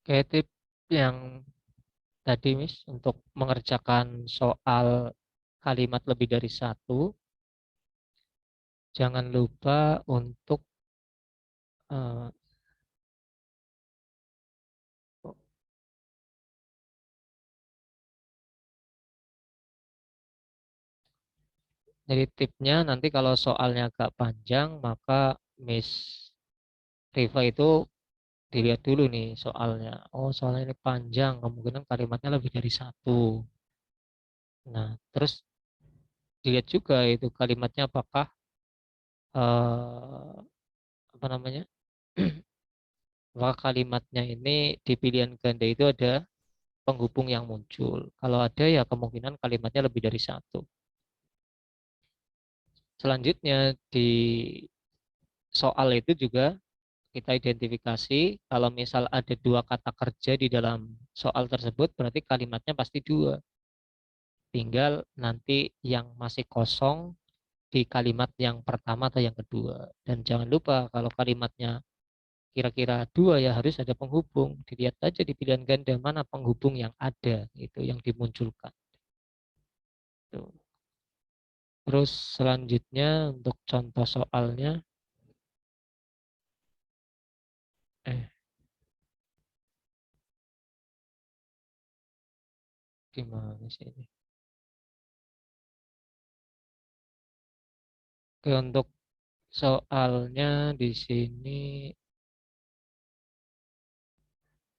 Kayak tip yang tadi, Miss, untuk mengerjakan soal kalimat lebih dari satu, jangan lupa untuk eh, jadi tipnya nanti kalau soalnya agak panjang, maka Miss Riva itu dilihat dulu nih soalnya. Oh, soalnya ini panjang, kemungkinan kalimatnya lebih dari satu. Nah, terus dilihat juga itu kalimatnya apakah apa namanya? Apakah kalimatnya ini di pilihan ganda itu ada penghubung yang muncul. Kalau ada ya kemungkinan kalimatnya lebih dari satu. Selanjutnya di soal itu juga kita identifikasi kalau misal ada dua kata kerja di dalam soal tersebut berarti kalimatnya pasti dua. Tinggal nanti yang masih kosong di kalimat yang pertama atau yang kedua. Dan jangan lupa kalau kalimatnya kira-kira dua ya harus ada penghubung. Dilihat aja di pilihan ganda mana penghubung yang ada itu yang dimunculkan. Tuh. Terus selanjutnya untuk contoh soalnya, eh gimana sih ini? Oke, untuk soalnya di sini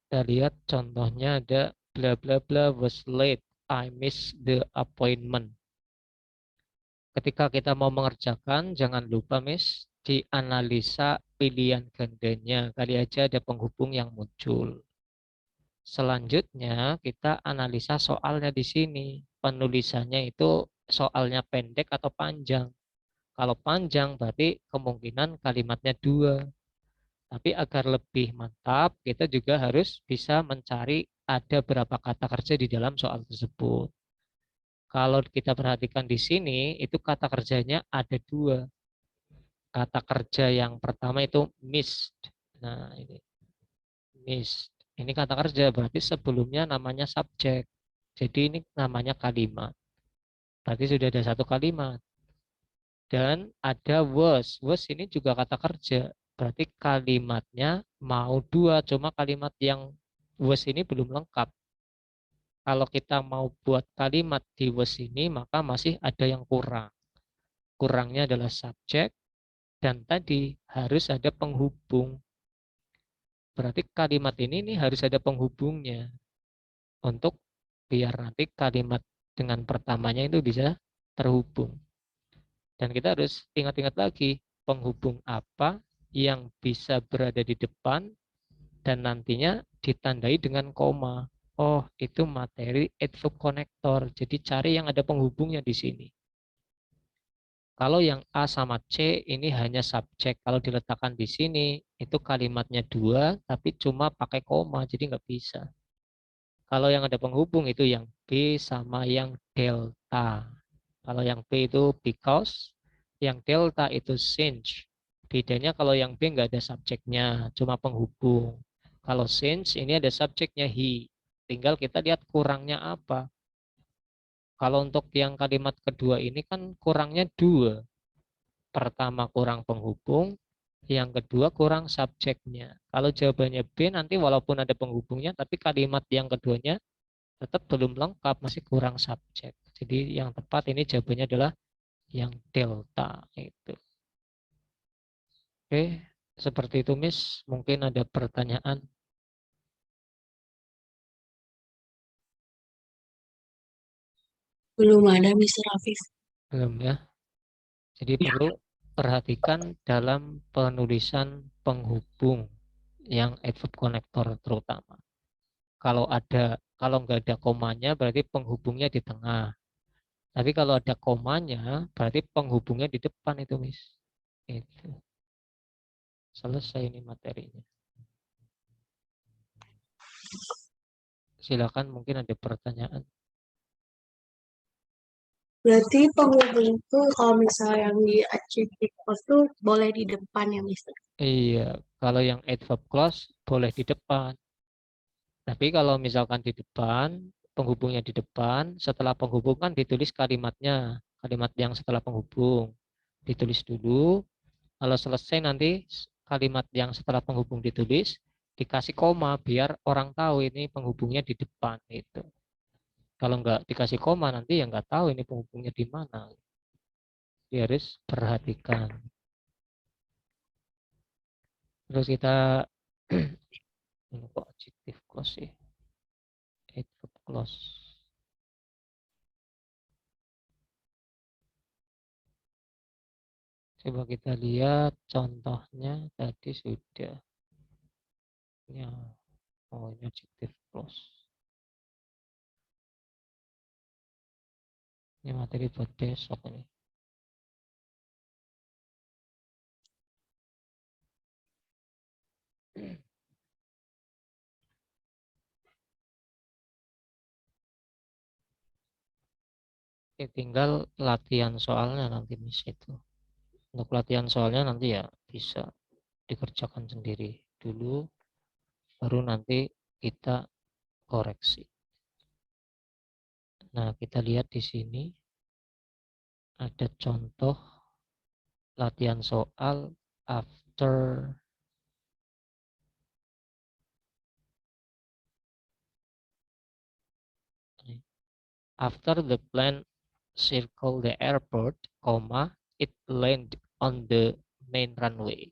kita lihat contohnya ada bla bla bla was late, I miss the appointment. Ketika kita mau mengerjakan, jangan lupa Miss, dianalisa pilihan gandanya. Kali aja ada penghubung yang muncul. Selanjutnya kita analisa soalnya di sini. Penulisannya itu soalnya pendek atau panjang. Kalau panjang berarti kemungkinan kalimatnya dua. Tapi agar lebih mantap, kita juga harus bisa mencari ada berapa kata kerja di dalam soal tersebut. Kalau kita perhatikan di sini, itu kata kerjanya ada dua. Kata kerja yang pertama itu missed. Nah, ini missed. Ini kata kerja berarti sebelumnya namanya subjek. Jadi ini namanya kalimat. Berarti sudah ada satu kalimat. Dan ada was. Was ini juga kata kerja. Berarti kalimatnya mau dua. Cuma kalimat yang was ini belum lengkap. Kalau kita mau buat kalimat di was ini, maka masih ada yang kurang. Kurangnya adalah subjek dan tadi harus ada penghubung. Berarti kalimat ini nih harus ada penghubungnya untuk biar nanti kalimat dengan pertamanya itu bisa terhubung. Dan kita harus ingat-ingat lagi penghubung apa yang bisa berada di depan dan nantinya ditandai dengan koma. Oh, itu materi adverb connector. Jadi cari yang ada penghubungnya di sini. Kalau yang A sama C ini hanya subjek. Kalau diletakkan di sini itu kalimatnya dua tapi cuma pakai koma jadi nggak bisa. Kalau yang ada penghubung itu yang B sama yang delta. Kalau yang B itu because, yang delta itu since. Bedanya kalau yang B nggak ada subjeknya, cuma penghubung. Kalau since ini ada subjeknya he. Tinggal kita lihat kurangnya apa. Kalau untuk yang kalimat kedua ini kan kurangnya dua. Pertama kurang penghubung, yang kedua kurang subjeknya. Kalau jawabannya B nanti walaupun ada penghubungnya, tapi kalimat yang keduanya tetap belum lengkap, masih kurang subjek. Jadi yang tepat ini jawabannya adalah yang delta itu. Oke, seperti itu Miss. Mungkin ada pertanyaan? Belum ada, Mr. Afif. Belum ya. Jadi Ya. perlu perhatikan dalam penulisan penghubung yang adverb connector terutama. Kalau nggak ada komanya berarti penghubungnya di tengah. Tapi kalau ada komanya berarti penghubungnya di depan itu Miss. Itu. Selesai ini materinya. Silakan mungkin ada pertanyaan. Berarti penghubung itu kalau misalnya yang di adjective clause tuh boleh di depan ya, Mister? Iya, kalau yang adverb clause boleh di depan. Tapi kalau misalkan di depan, penghubungnya di depan, setelah penghubung kan ditulis kalimatnya. Kalimat yang setelah penghubung. Ditulis dulu, kalau selesai nanti kalimat yang setelah penghubung ditulis, dikasih koma biar orang tahu ini penghubungnya di depan itu. Kalau nggak dikasih koma nanti ya nggak tahu ini penghubungnya di mana. Dia harus perhatikan. Terus kita ini kok adjective clause sih. Adverb clause. Coba kita lihat contohnya tadi sudah. Ya, oh ini adjective clause. Ini materi buat besok ini. Oke, tinggal latihan soalnya nanti Miss itu. Untuk latihan soalnya nanti ya bisa dikerjakan sendiri dulu, baru nanti kita koreksi. Nah, kita lihat di sini ada contoh latihan soal after after the plane circle the airport, it landed on the main runway.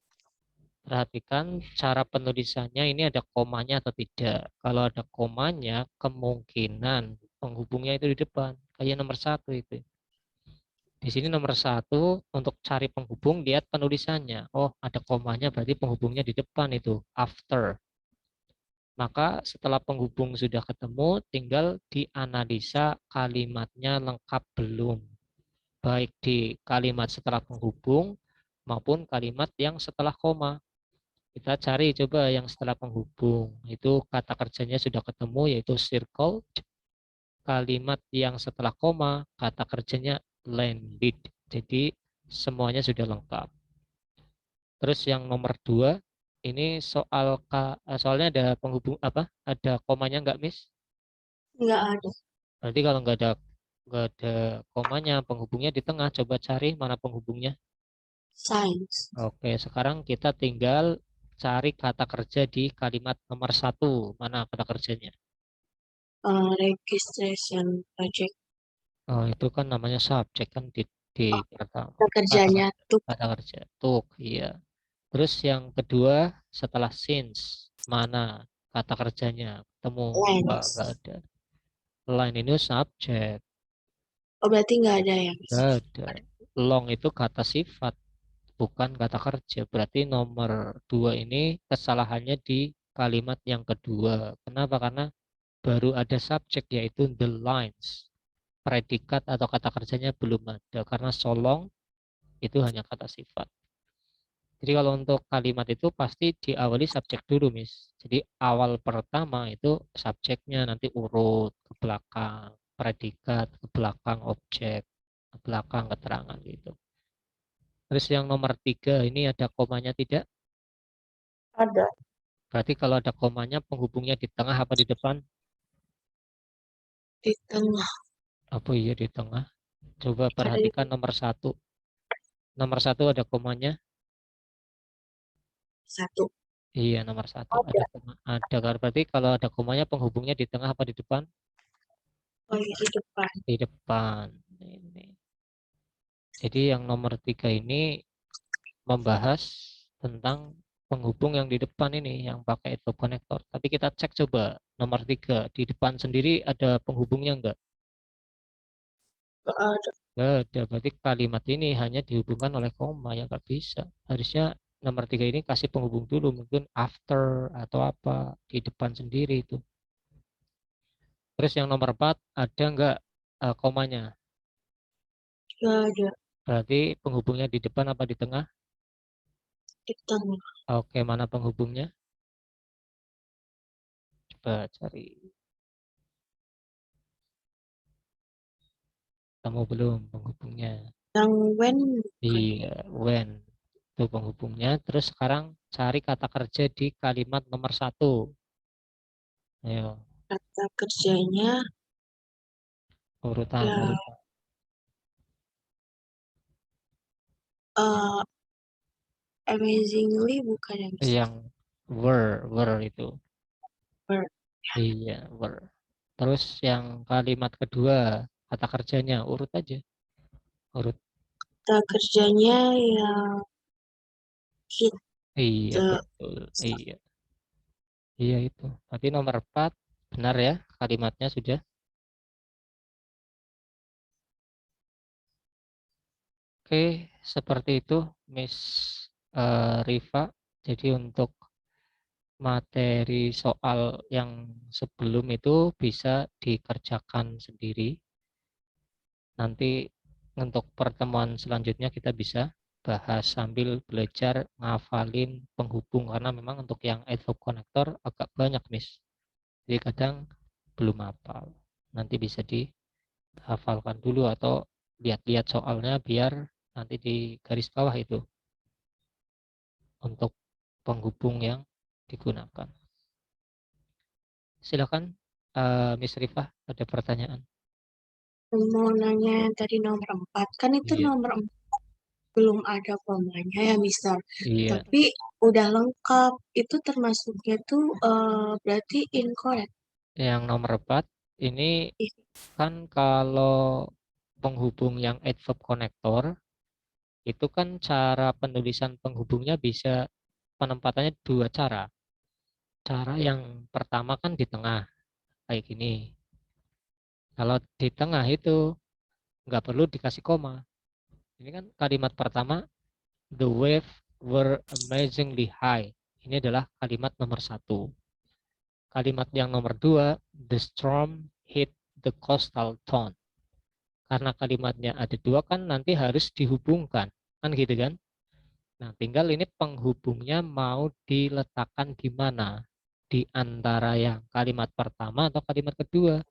Perhatikan cara penulisannya ini ada komanya atau tidak. Kalau ada komanya, kemungkinan penghubungnya itu di depan. Kayak nomor satu itu. Di sini nomor satu, untuk cari penghubung, lihat penulisannya. Oh, ada komanya, berarti penghubungnya di depan itu. After. Maka setelah penghubung sudah ketemu, tinggal dianalisa kalimatnya lengkap belum. Baik di kalimat setelah penghubung maupun kalimat yang setelah koma. Kita cari coba yang setelah penghubung. Itu kata kerjanya sudah ketemu yaitu circle. Kalimat yang setelah koma, kata kerjanya landed. Jadi semuanya sudah lengkap. Terus yang nomor dua, ini soalnya ada penghubung apa? Ada komanya nggak, Miss? Nggak ada. Berarti kalau nggak ada komanya, penghubungnya di tengah. Coba cari mana penghubungnya. Science. Oke, sekarang kita tinggal cari kata kerja di kalimat nomor satu. Mana kata kerjanya? Registration project. Oh, itu kan namanya subjek kan di Oh, pertama. Kata pekerjaannya kerja, tuh kata kerja. Tuh, iya. Terus yang kedua setelah since mana kata kerjanya? Ketemu nggak lens. ada. Line ini subjek, Oh, berarti nggak ada ya, Miss? nggak ada. Long itu kata sifat, bukan kata kerja. Berarti nomor dua ini kesalahannya di kalimat yang kedua. Kenapa? Karena baru ada subjek yaitu the lines. Predikat atau kata kerjanya belum ada karena solong itu hanya kata sifat. Jadi kalau untuk kalimat itu pasti diawali subjek dulu, Miss. Jadi awal pertama itu subjeknya, nanti urut ke belakang, predikat ke belakang, objek ke belakang, keterangan gitu. Terus yang nomor tiga ini ada komanya tidak? Ada. Berarti kalau ada komanya penghubungnya di tengah apa di depan? Di tengah. Apa iya di tengah? Coba Ada di perhatikan nomor satu. Nomor satu ada komanya? satu. Iya nomor satu ada Ada. koma. Ada kan? Berarti kalau ada komanya penghubungnya di tengah apa di depan? Oh, iya, di depan. Di depan. Ini. Jadi yang nomor tiga ini membahas tentang penghubung yang di depan ini yang pakai itu konektor. Tapi kita cek coba nomor tiga di depan sendiri ada penghubungnya enggak? Nggak ada. Enggak ada. Berarti kalimat ini hanya dihubungkan oleh koma yang enggak bisa. Harusnya nomor tiga ini kasih penghubung dulu mungkin after atau apa di depan sendiri itu. Terus yang nomor 4 ada enggak komanya? Nggak ada. Berarti penghubungnya di depan apa di tengah? Di tengah. Oke, mana penghubungnya? Coba cari. Kamu belum penghubungnya. Yang when bukan. Iya, when. Itu penghubungnya. Terus sekarang cari kata kerja di kalimat nomor satu. Ayo, Kata kerjanya urutan, ya urutan. eh amazingly bukan ya Mister. Yang were itu. Iya, were. Terus yang kalimat kedua, kata kerjanya urut aja. Urut. Kata kerjanya ya hit Iya, the betul. Iya. Iya itu. Berarti nomor 4 benar ya kalimatnya sudah. Oke, seperti itu Miss Riva. Jadi untuk materi soal yang sebelum itu bisa dikerjakan sendiri. Nanti untuk pertemuan selanjutnya kita bisa bahas sambil belajar ngafalin penghubung karena memang untuk yang adverb connector agak banyak Miss. Jadi kadang belum hafal. Nanti bisa dihafalkan dulu atau lihat-lihat soalnya biar nanti di garis bawah itu untuk penghubung yang digunakan. Silakan Miss Rifah ada pertanyaan. mau nanya yang tadi nomor 4 kan itu Iya, nomor 4 belum ada komanya ya Mister. iya. Tapi udah lengkap. Itu termasuknya tuh berarti incorrect. Yang nomor 4 ini kan kalau penghubung yang adverb connector itu kan cara penulisan penghubungnya bisa penempatannya dua cara. Cara yang pertama kan di tengah kayak gini. Kalau di tengah itu nggak perlu dikasih koma. Ini kan kalimat pertama, the wave were amazingly high. Ini adalah kalimat nomor 1. Kalimat yang nomor 2, the storm hit the coastal town. Karena kalimatnya ada dua kan nanti harus dihubungkan. Kan gitu kan? Nah, tinggal ini penghubungnya mau diletakkan di mana? Di antara yang kalimat pertama atau kalimat kedua.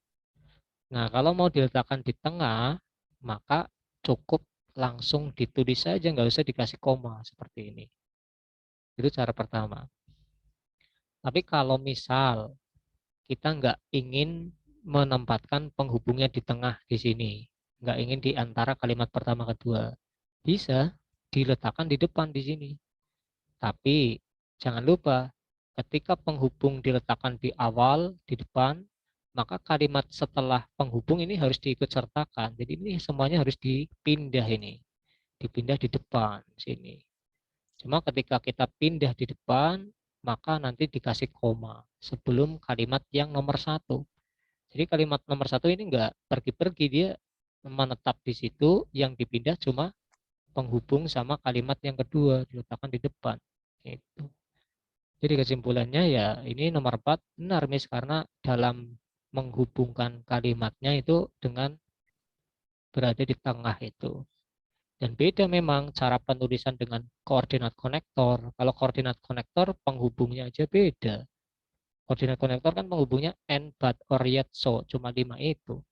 Nah, kalau mau diletakkan di tengah, maka cukup langsung ditulis saja, nggak usah dikasih koma seperti ini. Itu cara pertama. Tapi kalau misal kita nggak ingin menempatkan penghubungnya di tengah di sini, nggak ingin di antara kalimat pertama kedua, bisa diletakkan di depan di sini. Tapi jangan lupa, ketika penghubung diletakkan di awal, di depan, maka kalimat setelah penghubung ini harus diikut sertakan. Jadi ini semuanya harus dipindah ini, dipindah di depan sini. Cuma ketika kita pindah di depan, maka nanti dikasih koma sebelum kalimat yang nomor 1. Jadi kalimat nomor 1 ini enggak pergi-pergi, dia menetap di situ, yang dipindah cuma penghubung sama kalimat yang kedua diletakkan di depan. Gitu. Jadi kesimpulannya ya ini nomor 4 benar Miss karena dalam menghubungkan kalimatnya itu dengan berada di tengah itu. Dan beda memang cara penulisan dengan koordinat konektor. Kalau koordinat konektor penghubungnya aja beda. Koordinat konektor kan penghubungnya and, but, or, yet, so. Cuma 5 itu.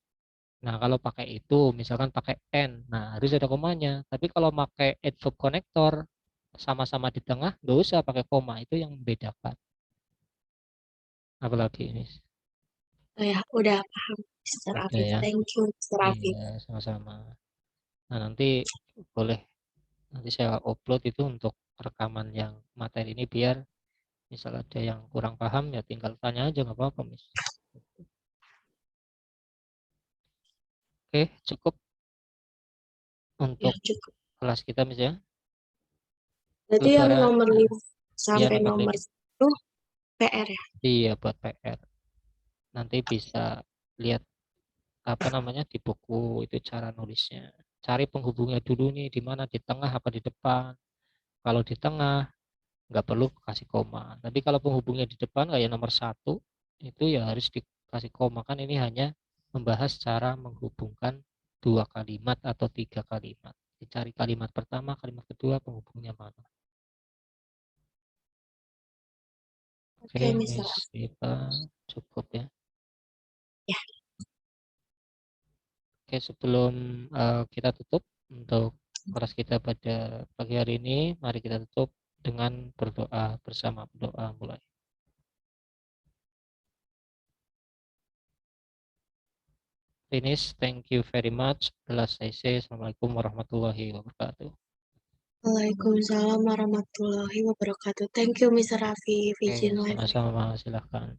Nah, kalau pakai itu, misalkan pakai and, nah harus ada komanya. Tapi kalau pakai adverb konektor, sama-sama di tengah, nggak usah pakai koma. Itu yang membedakan. Apalagi ini. Oh ya, udah paham Mister Oke Afif. ya. Thank you Mister Iya, Afif. sama-sama. Nah, nanti boleh, nanti saya upload itu untuk rekaman yang materi ini biar misal ada yang kurang paham ya tinggal tanya aja nggak apa-apa, Miss. Oke, cukup Ya untuk cukup. kelas kita, Miss ya. Itu Berarti yang suara nomor 5 ya sampai nomor nomor 5. 1 PR ya. Iya, buat PR. Nanti bisa lihat apa namanya di buku itu cara nulisnya. Cari penghubungnya dulu nih di mana, di tengah apa di depan. Kalau di tengah nggak perlu kasih koma. Tapi kalau penghubungnya di depan kayak nomor 1 itu ya harus dikasih koma, kan ini hanya membahas cara menghubungkan dua kalimat atau tiga kalimat. Dicari kalimat pertama, kalimat kedua, penghubungnya mana. Oke, Oke Mister Miss Afif. Eva, cukup ya. Ya, Oke, sebelum kita tutup untuk kelas kita pada pagi hari ini, mari kita tutup dengan berdoa bersama. Doa mulai. finish. Thank you very much. Last I say, Assalamualaikum warahmatullahi wabarakatuh. Waalaikumsalam warahmatullahi wabarakatuh. Thank you, Mr. Raffi. Oke, Izin live. sama-sama, silahkan.